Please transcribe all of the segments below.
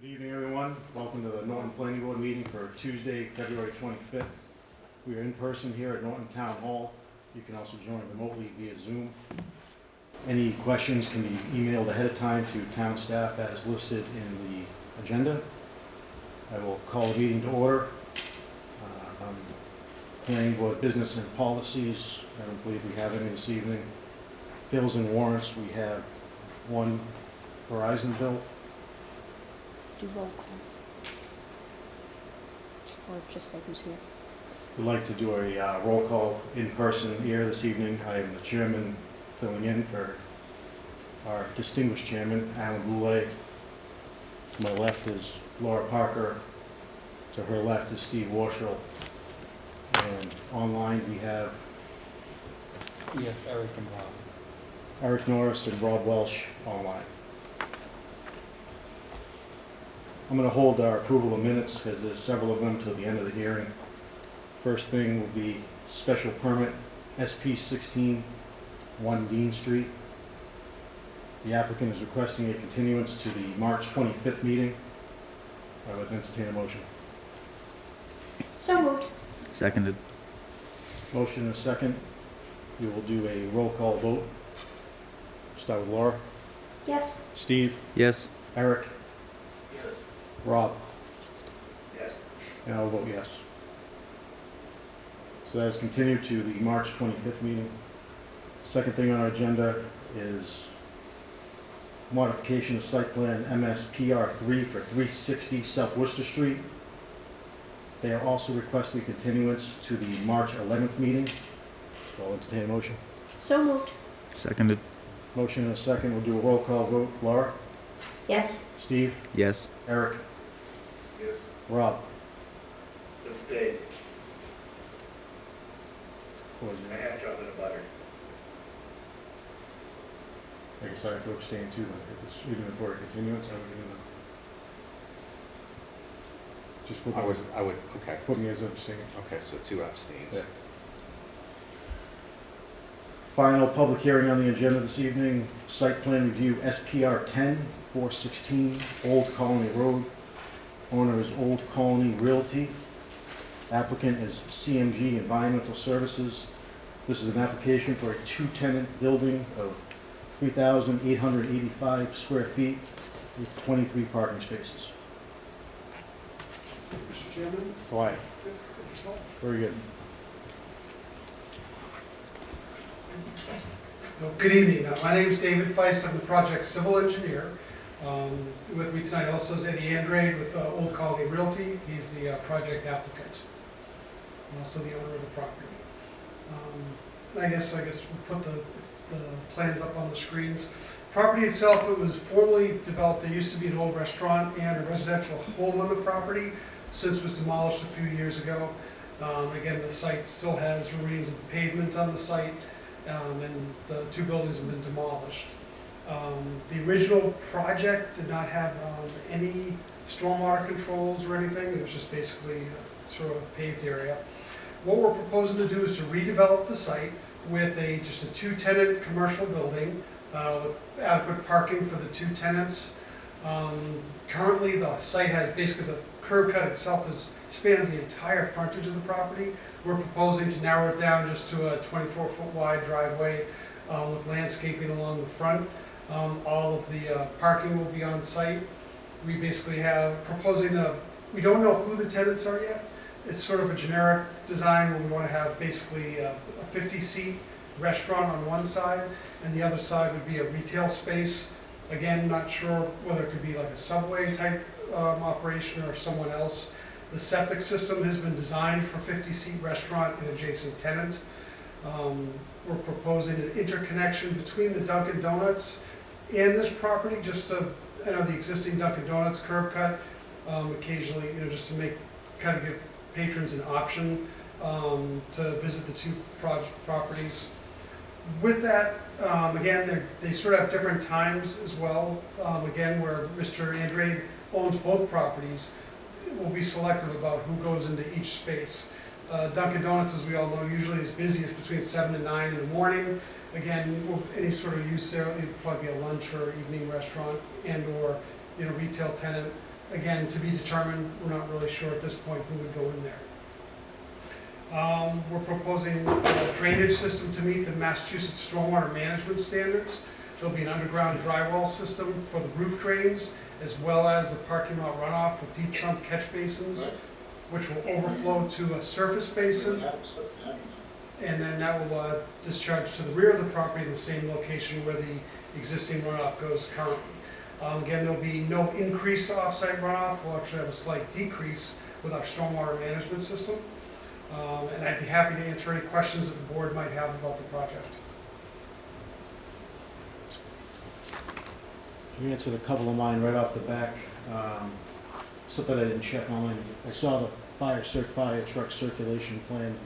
Good evening, everyone. Welcome to the Norton Planning Board meeting for Tuesday, February 25th. We are in person here at Norton Town Hall. You can also join remotely via Zoom. Any questions can be emailed ahead of time to town staff as listed in the agenda. I will call the meeting to order. Planning Board business and policies. I don't believe we have any this evening. Bills and warrants. We have one Verizon bill. Do roll call. Or just say who's here. We'd like to do a roll call in person here this evening. I am the chairman filling in for our distinguished chairman, Alan Boulay. To my left is Laura Parker. To her left is Steve Warshall. And online we have Eric and Rob. Eric Norris and Rob Welsh online. I'm going to hold our approval of minutes because there's several of them till the end of the hearing. First thing will be special permit SP 16 1 Dean Street. The applicant is requesting a continuance to the March 25th meeting. I would entertain a motion. So moved. Seconded. Motion and a second. We will do a roll call vote. Start with Laura. Yes. Steve. Yes. Eric. Yes. Rob. Yes. And I'll vote yes. So that is continued to the March 25th meeting. Second thing on our agenda is modification of site plan MSPR 3 for 360 South Worcester Street. They are also requesting continuance to the March 11th meeting. So I'll entertain a motion. So moved. Seconded. Motion and a second. We'll do a roll call vote. Laura? Yes. Steve? Yes. Eric? Yes. Rob? Abstain. Four I zero. have chocolate and butter. I guess I have to abstain too, then, if it's even for a continuance, I would even, just put me as abstaining. Okay, so 2 abstains. Yeah. Final public hearing on the agenda this evening, site plan review SPR 10, 416 Old Colony Road. Owner is Old Colony Realty. Applicant is CMG Environmental Services. This is an application for a 2-tenant building of 3,885 square feet with 23 parking spaces. Mr. Chairman, Why? good yourself. Very good. Well, good evening. My name is David Feist. I'm the project civil engineer. With me tonight also is Eddie Andrade with Old Colony Realty. He's the project applicant, and also the owner of the property. And I guess we'll put the plans up on the screens. Property itself, it was formerly developed. There used to be an old restaurant and a residential home on the property. Since was demolished a few years ago. Again, the site still has remains of pavement on the site, and the 2 buildings have been demolished. The original project did not have any stormwater controls or anything. It was just basically sort of a paved area. What we're proposing to do is to redevelop the site with just a 2-tenant commercial building with adequate parking for the 2 tenants. Currently, the site has basically the curb cut itself spans the entire frontage of the property. We're proposing to narrow it down just to a 24-foot wide driveway with landscaping along the front. All of the parking will be on site. We basically we don't know who the tenants are yet. It's sort of a generic design where we want to have basically a 50-seat restaurant on one side, and the other side would be a retail space. Again, not sure whether it could be like a Subway type operation or someone else. The septic system has been designed for 50-seat restaurant and adjacent tenant. We're proposing an interconnection between the Dunkin' Donuts and this property, just to, the existing Dunkin' Donuts curb cut, occasionally, just to give patrons an option to visit the 2 properties. With that, again, they sort of have different times as well. Again, where Mr. Andrade owns both properties, will be selective about who goes into each space. Dunkin' Donuts, as we all know, usually is busiest between 7 and 9 in the morning. Again, any sort of use there, it would probably be a lunch or evening restaurant and or retail tenant. Again, to be determined, we're not really sure at this point who would go in there. We're proposing a drainage system to meet the Massachusetts stormwater management standards. There'll be an underground drywall system for the roof drains, as well as the parking lot runoff with deep sump catch basins, which will overflow to a surface basin, and then that will discharge to the rear of the property in the same location where the existing runoff goes currently. Again, there'll be no increase to off-site runoff. We'll actually have a slight decrease with our stormwater management system. And I'd be happy to answer any questions that the board might have about the project. You answered a couple of mine right off the back. Something I didn't check on. I saw the fire truck circulation plan,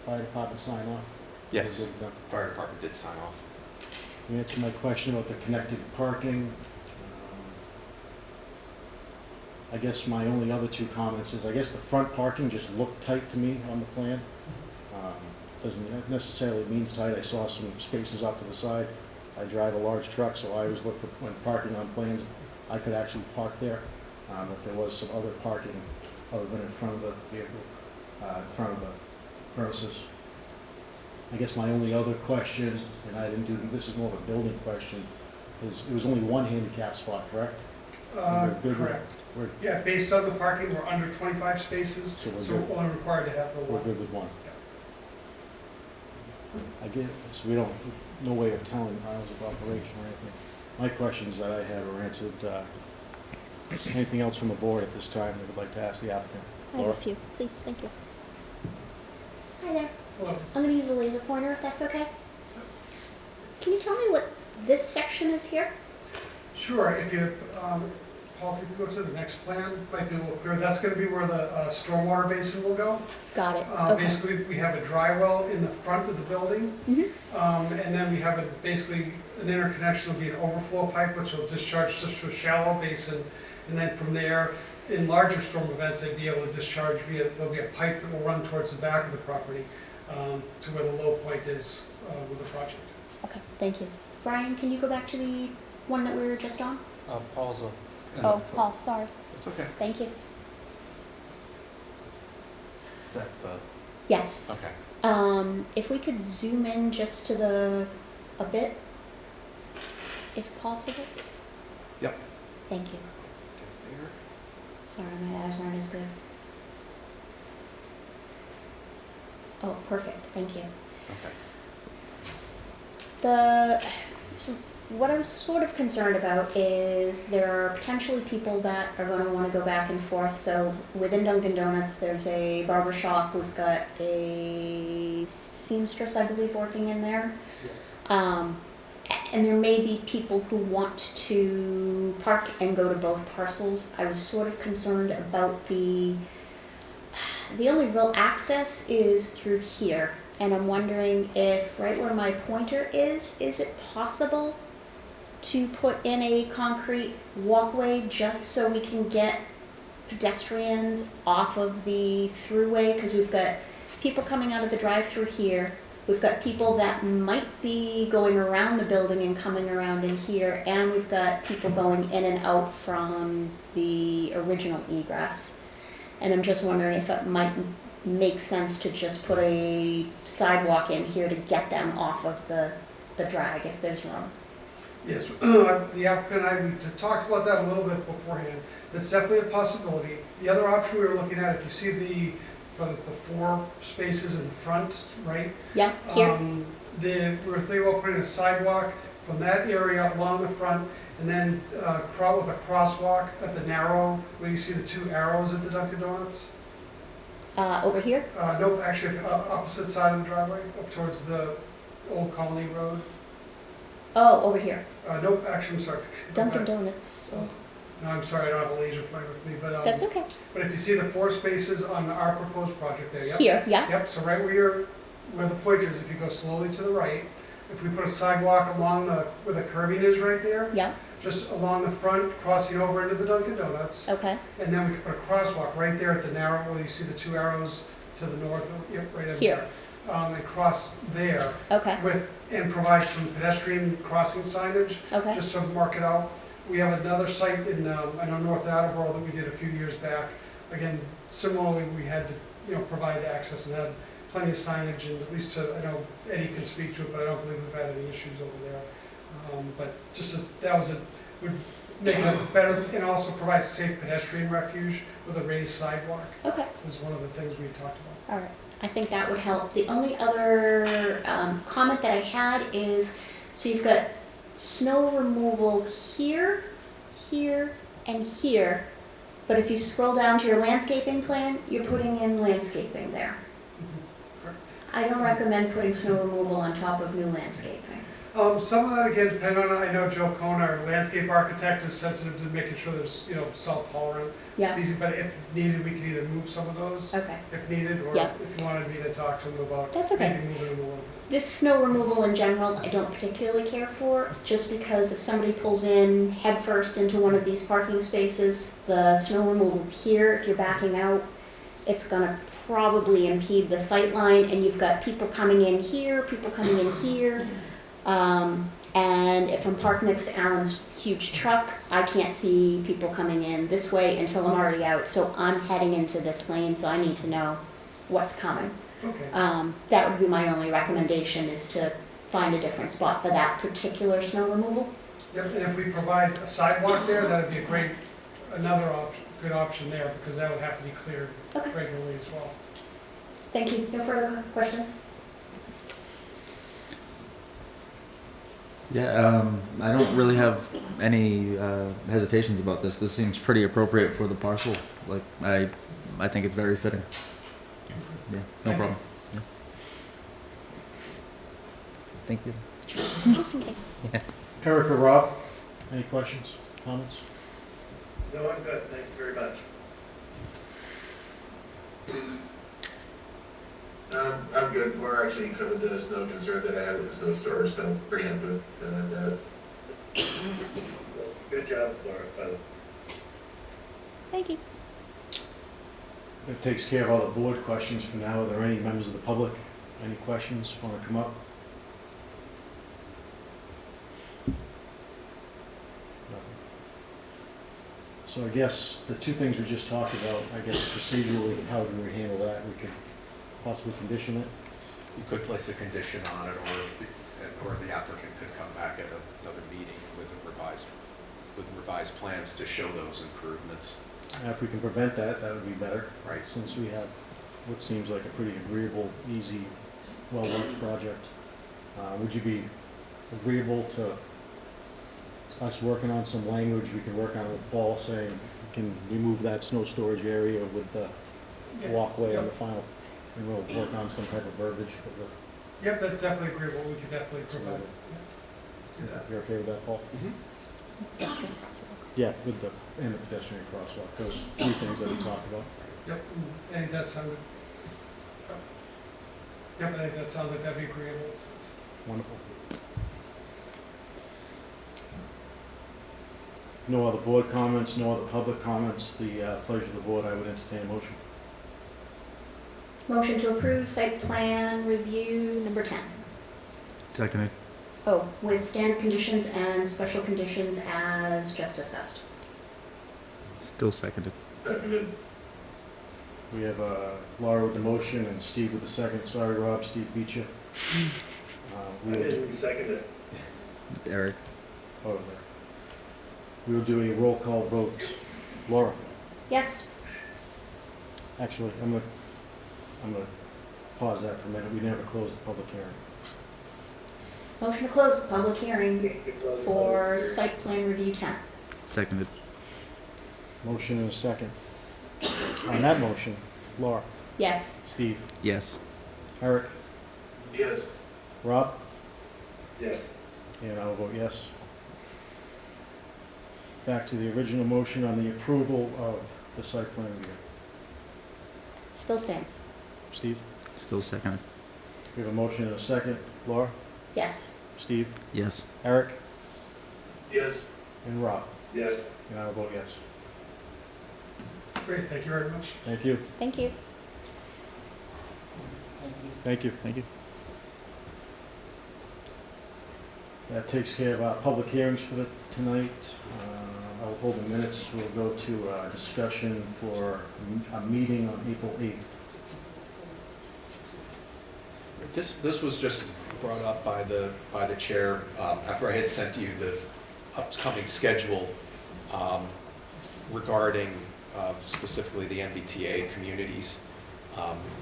fire department sign off. Yes, Very good. fire department did sign off. You answered my question about the connected parking. I guess my only other two comments is, I guess the front parking just looked tight to me on the plan. Doesn't necessarily means tight. I saw some spaces off to the side. I drive a large truck, so I always look for, when parking on plans, I could actually park there. But there was some other parking other than in front of the vehicle, in front of the premises. I guess my only other question, and I didn't do, this is more of a building question, is it was only one handicap spot, correct? We're good with- Correct. We're, Yeah, based on the parking, we're under 25 spaces, So we're so good. we're only required to have the we're one. good with one. I get, so we don't, no way of telling hours of operation or anything. My questions that I had were answered. Anything else from the board at this time that would like to ask the applicant? I have Laura? a few, please, thank you. Hi there. Well, I'm gonna use a laser pointer if that's okay. Can you tell me what this section is here? sure, if you, Paul, if you could go to the next plan, might be a little clearer. That's gonna be where the stormwater basin will go. Got it, okay. Basically, we have a dry well in the front of the building. Mhm. And then we have basically an interconnection, will be an overflow pipe, which will discharge just to a shallow basin. And then from there, in larger storm events, they'd be able to discharge there'll be a pipe that will run towards the back of the property, to where the low point is, with the project. Okay, thank you. Brian, can you go back to the one that we were just on? Paul's Oh, Paul, sorry. It's okay. Thank you. Is that the, Yes. okay. If we could zoom in just to a bit, if possible? Yep. Thank you. Get there. Sorry, my eyes aren't as good. Oh, perfect, thank you. Okay. So what I was sort of concerned about is there are potentially people that are going to want to go back and forth. So within Dunkin' Donuts, there's a barber shop. We've got a seamstress, I believe, working in there. And there may be people who want to park and go to both parcels. I was sort of concerned about the only real access is through here. And I'm wondering if right where my pointer is it possible to put in a concrete walkway just so we can get pedestrians off of the throughway? Because we've got people coming out of the drive-through here. We've got people that might be going around the building and coming around in here. And we've got people going in and out from the original egress. And I'm just wondering if it might make sense to just put a sidewalk in here to get them off of the drag if there's room. Yes, the applicant and I, we talked about that a little bit beforehand. That's definitely a possibility. The other option we were looking at, if you see the 4 spaces in the front, right? Yeah, here? We're thinking about putting a sidewalk from that area along the front, and then with a crosswalk at the narrow, where you see the 2 arrows at the Dunkin' Donuts. Over here? Nope, actually, opposite side of the driveway, up towards the Old Colony Road. Oh, over here. Nope, actually, I'm sorry. Dunkin' Donuts. Oh. No, I'm sorry, I don't have a laser pointer with me, but, That's okay. but if you see the 4 spaces on our proposed project there, yep. Here, yeah? Yep, so right where the pointer is, if you go slowly to the right, if we put a sidewalk along where the curbing is right there, Yeah, just along the front, crossing over into the Dunkin' Donuts, okay. and then we could put a crosswalk right there at the narrow, where you see the 2 arrows to the north, yep, right in Here. there. And cross there Okay, and provide some pedestrian crossing signage, okay. just to mark it out We have another site in, I know North Attleboro that we did a few years back. Again, similarly, we had to, provide access and had plenty of signage, and at least to, I know Eddie can speak to it, but I don't believe we've had any issues over there. But would make it a better, and also provide safe pedestrian refuge with a raised sidewalk, Okay. was one of the things we talked about. All right, I think that would help. The only other comment that I had is, so you've got snow removal here, here, and here, but if you scroll down to your landscaping plan, you're putting in landscaping there. Correct. I don't recommend putting snow removal on top of new landscaping. Some of that, again, depend on, I know Joe Cohn, our landscape architect, is sensitive to making sure there's, salt tolerant. Yeah, Easy, but if needed, we can either move some of those okay. if needed, or Yeah. if you wanted me to talk to him about That's okay. maybe moving them a little bit. This snow removal in general, I don't particularly care for, just because if somebody pulls in headfirst into one of these parking spaces, the snow removal here, if you're backing out, it's gonna probably impede the sight line, and you've got people coming in here, people coming in here. And if I'm parked next to Alan's huge truck, I can't see people coming in this way until I'm already out, so I'm heading into this lane, so I need to know what's coming. Okay. That would be my only recommendation, is to find a different spot for that particular snow removal. Yep, and if we provide a sidewalk there, that'd be another good option there, because that would have to be cleared Okay. regularly as well. Thank you. No further questions? Yeah, I don't really have any hesitations about this. This seems pretty appropriate for the parcel. Like, I think it's very fitting. Yeah, no Thank problem. Yeah. Thank you. Just in case. Eric or Rob, any questions, comments? No, I'm good, thank you very much. I'm good. Laura actually covered the snow concern that I had with the snow storage, so I'm pretty happy with that. Good job, Laura, by the way. Thank you. That takes care of all the board questions for now. Are there any members of the public, any questions, want to come up? Nothing. So I guess the two things we just talked about, I guess procedurally, how do we handle that? We could possibly condition it. You could place a condition on it, or the applicant could come back at another meeting with revised plans to show those improvements. And if we can prevent that, that would be better. Right. Since we have what seems like a pretty agreeable, easy, well-worked project. Would you be agreeable to us working on some language we can work on with Paul, saying we can remove that snow storage area with the Yes. walkway on the Yep. final, and we'll work on some type of verbiage for the, Yep, that's definitely agreeable. We could definitely provide it. Do that. you're okay with that, Paul? Yeah, with the, and the pedestrian crosswalk, those three things that we talked about. Yep, I think that sounded, yep, I think that sounds like that'd be agreeable to us. Wonderful. No other board comments, no other public comments. The pleasure of the board, I would entertain a motion. Motion to approve site plan review number 10. Seconded. Oh, with standard conditions and special conditions as just discussed. Still seconded. We have Laura with the motion and Steve with the second. Sorry, Rob, Steve beat you. I didn't second it. Eric. Oh, there. We will do a roll call vote. Laura, Yes. actually, I'm gonna pause that for a minute. We never closed the public hearing. Motion to close the public hearing You close the for public hearing. site plan review 10. Seconded. Motion and a second. On that motion, Laura, Yes. Steve, Yes. Eric, Yes. Rob, Yes. and I'll vote yes. Back to the original motion on the approval of the site plan review. Still stands. Steve, Still seconded. we have a motion and a second. Laura, Yes. Steve, Yes. Eric, Yes. and Rob, Yes. and I'll vote yes. Great, thank you very much. Thank you. Thank you. Thank you. Thank you. That takes care of our public hearings for tonight. I'll hold the minutes. We'll go to discussion for a meeting on April 8th. This was just brought up by the chair after I had sent you the upcoming schedule regarding specifically the MBTA communities.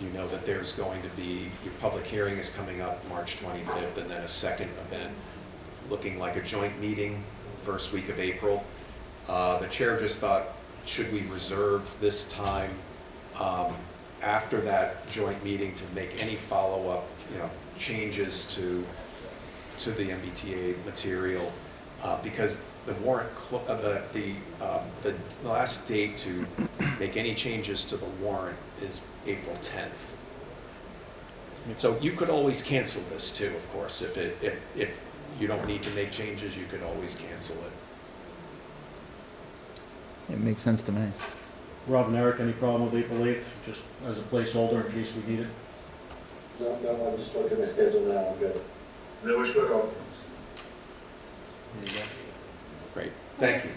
You know that there's going to be, your public hearing is coming up March 25th, and then a second event looking like a joint meeting first week of April. The chair just thought, should we reserve this time after that joint meeting to make any follow-up, changes to the MBTA material, because the warrant, the last date to make any changes to the warrant is April 10th. So you could always cancel this too, of course, if you don't need to make changes, you could always cancel it. It makes sense to me. Rob and Eric, any problem with April 8th, just as a placeholder in case we need it? No, I'm just looking at my schedule now, I'm good. No issue at all. There you go. Great, thank you.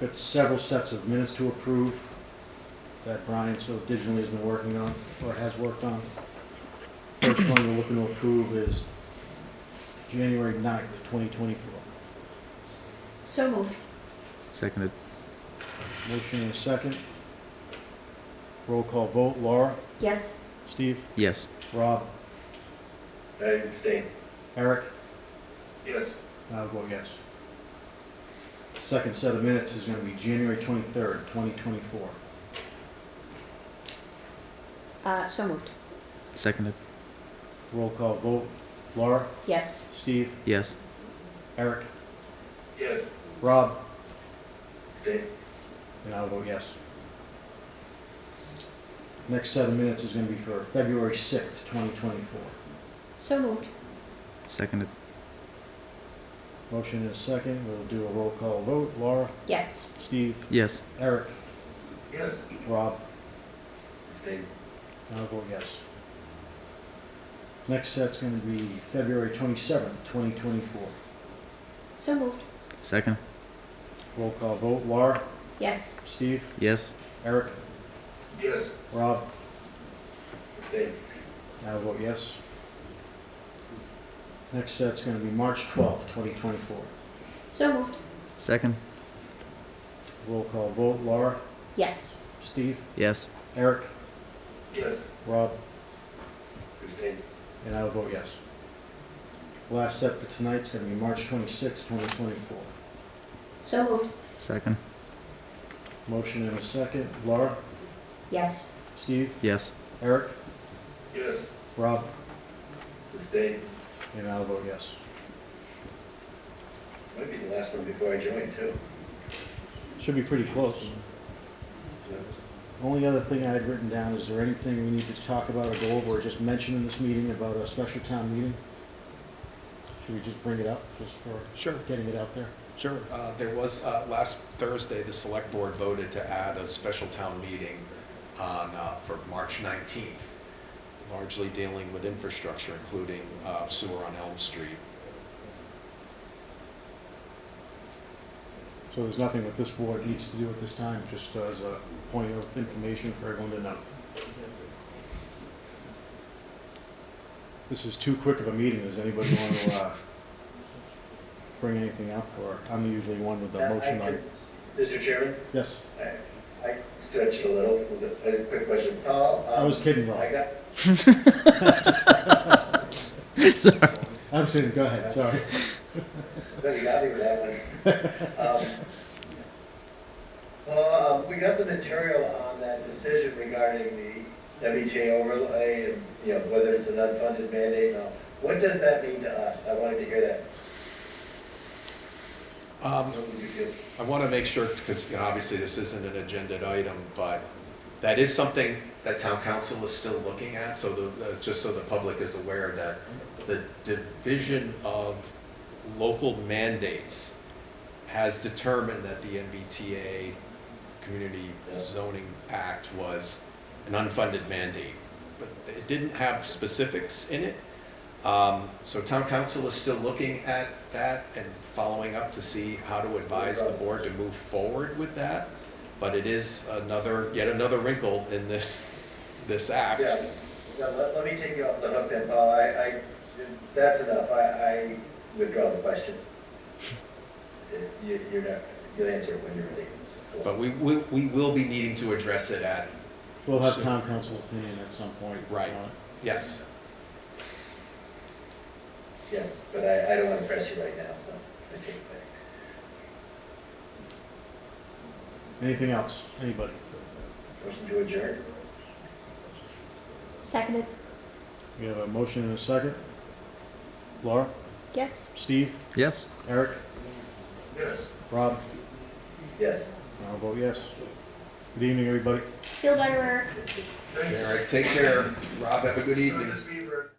Got several sets of minutes to approve that Brian so diligently has been working on, or has worked on. First one we're looking to approve is January 9th, 2024. So moved. Seconded. Motion and a second. Roll call vote. Laura? Yes. Steve? Yes. Rob? I abstain. Eric? Yes. I'll vote yes. Second set of minutes is going to be January 23rd, 2024. So moved. Seconded. Roll call vote. Laura? Yes. Steve? Yes. Eric? Yes. Rob? Abstain. And I'll vote yes. Next set of minutes is going to be for February 6th, 2024. So moved. Seconded. Motion and a second. We'll do a roll call vote. Laura? Yes. Steve? Yes. Eric? Yes. Rob? Abstain. And I'll vote yes. Next set's going to be February 27th, 2024. So moved. Second. Roll call vote. Laura? Yes. Steve? Yes. Eric? Yes. Rob? Abstain. And I'll vote yes. Next set's going to be March 12th, 2024. So moved. Second. Roll call vote. Laura? Yes. Steve? Yes. Eric? Yes. Rob? Abstain. And I'll vote yes. Last set for tonight's going to be March 26th, 2024. So moved. Second. Motion and a second. Laura? Yes. Steve? Yes. Eric? Yes. Rob? Abstain. And I'll vote yes. Might be the last one before I join, too. Should be pretty close. Only other thing I had written down, is there anything we need to talk about or go over or just mention in this meeting about a special town meeting? Should we just bring it up, just for Sure. getting it out there? Sure. There was, last Thursday, the select board voted to add a special town meeting on, for March 19th, largely dealing with infrastructure, including sewer on Elm Street. So there's nothing that this board needs to do at this time, just as a point of information for everyone to know. This is too quick of a meeting. Does anybody want to bring anything up, or I'm usually one with the motion on? Mr. Chairman, Yes, I stretched a little with a quick question. Paul? I was kidding, Rob. I got, Sorry. I'm kidding. Go ahead. Sorry. no, you got me with that one. We got the material on that decision regarding the WTA overlay and, whether it's an unfunded mandate and all. What does that mean to us? I wanted to hear that. What would you feel? I want to make sure, because obviously this isn't an agenda item, but that is something that town council is still looking at, so just so the public is aware that the Division of Local Mandates has determined that the MBTA Community Zoning Act was an unfunded mandate, but it didn't have specifics in it. So town council is still looking at that and following up to see how to advise the board to move forward with that. But it is yet another wrinkle in this act. Yeah, no, let me take you off the hook then, Paul. That's enough. I withdraw the question. You're not, you'll answer it when you're ready. It's cool. But we will be needing to address it at, We'll have town council opinion at some point. Right. on it. yes. Yeah, but I don't want to press you right now, so I take it back. Anything else? Anybody? Motion to adjourn? Seconded. We have a motion and a second. Laura? Yes. Steve? Yes. Eric? Yes. Rob? Yes. I'll vote yes. Good evening, everybody. Feel better, Eric. Thanks. All right, take care. Rob, have a good evening. This meeting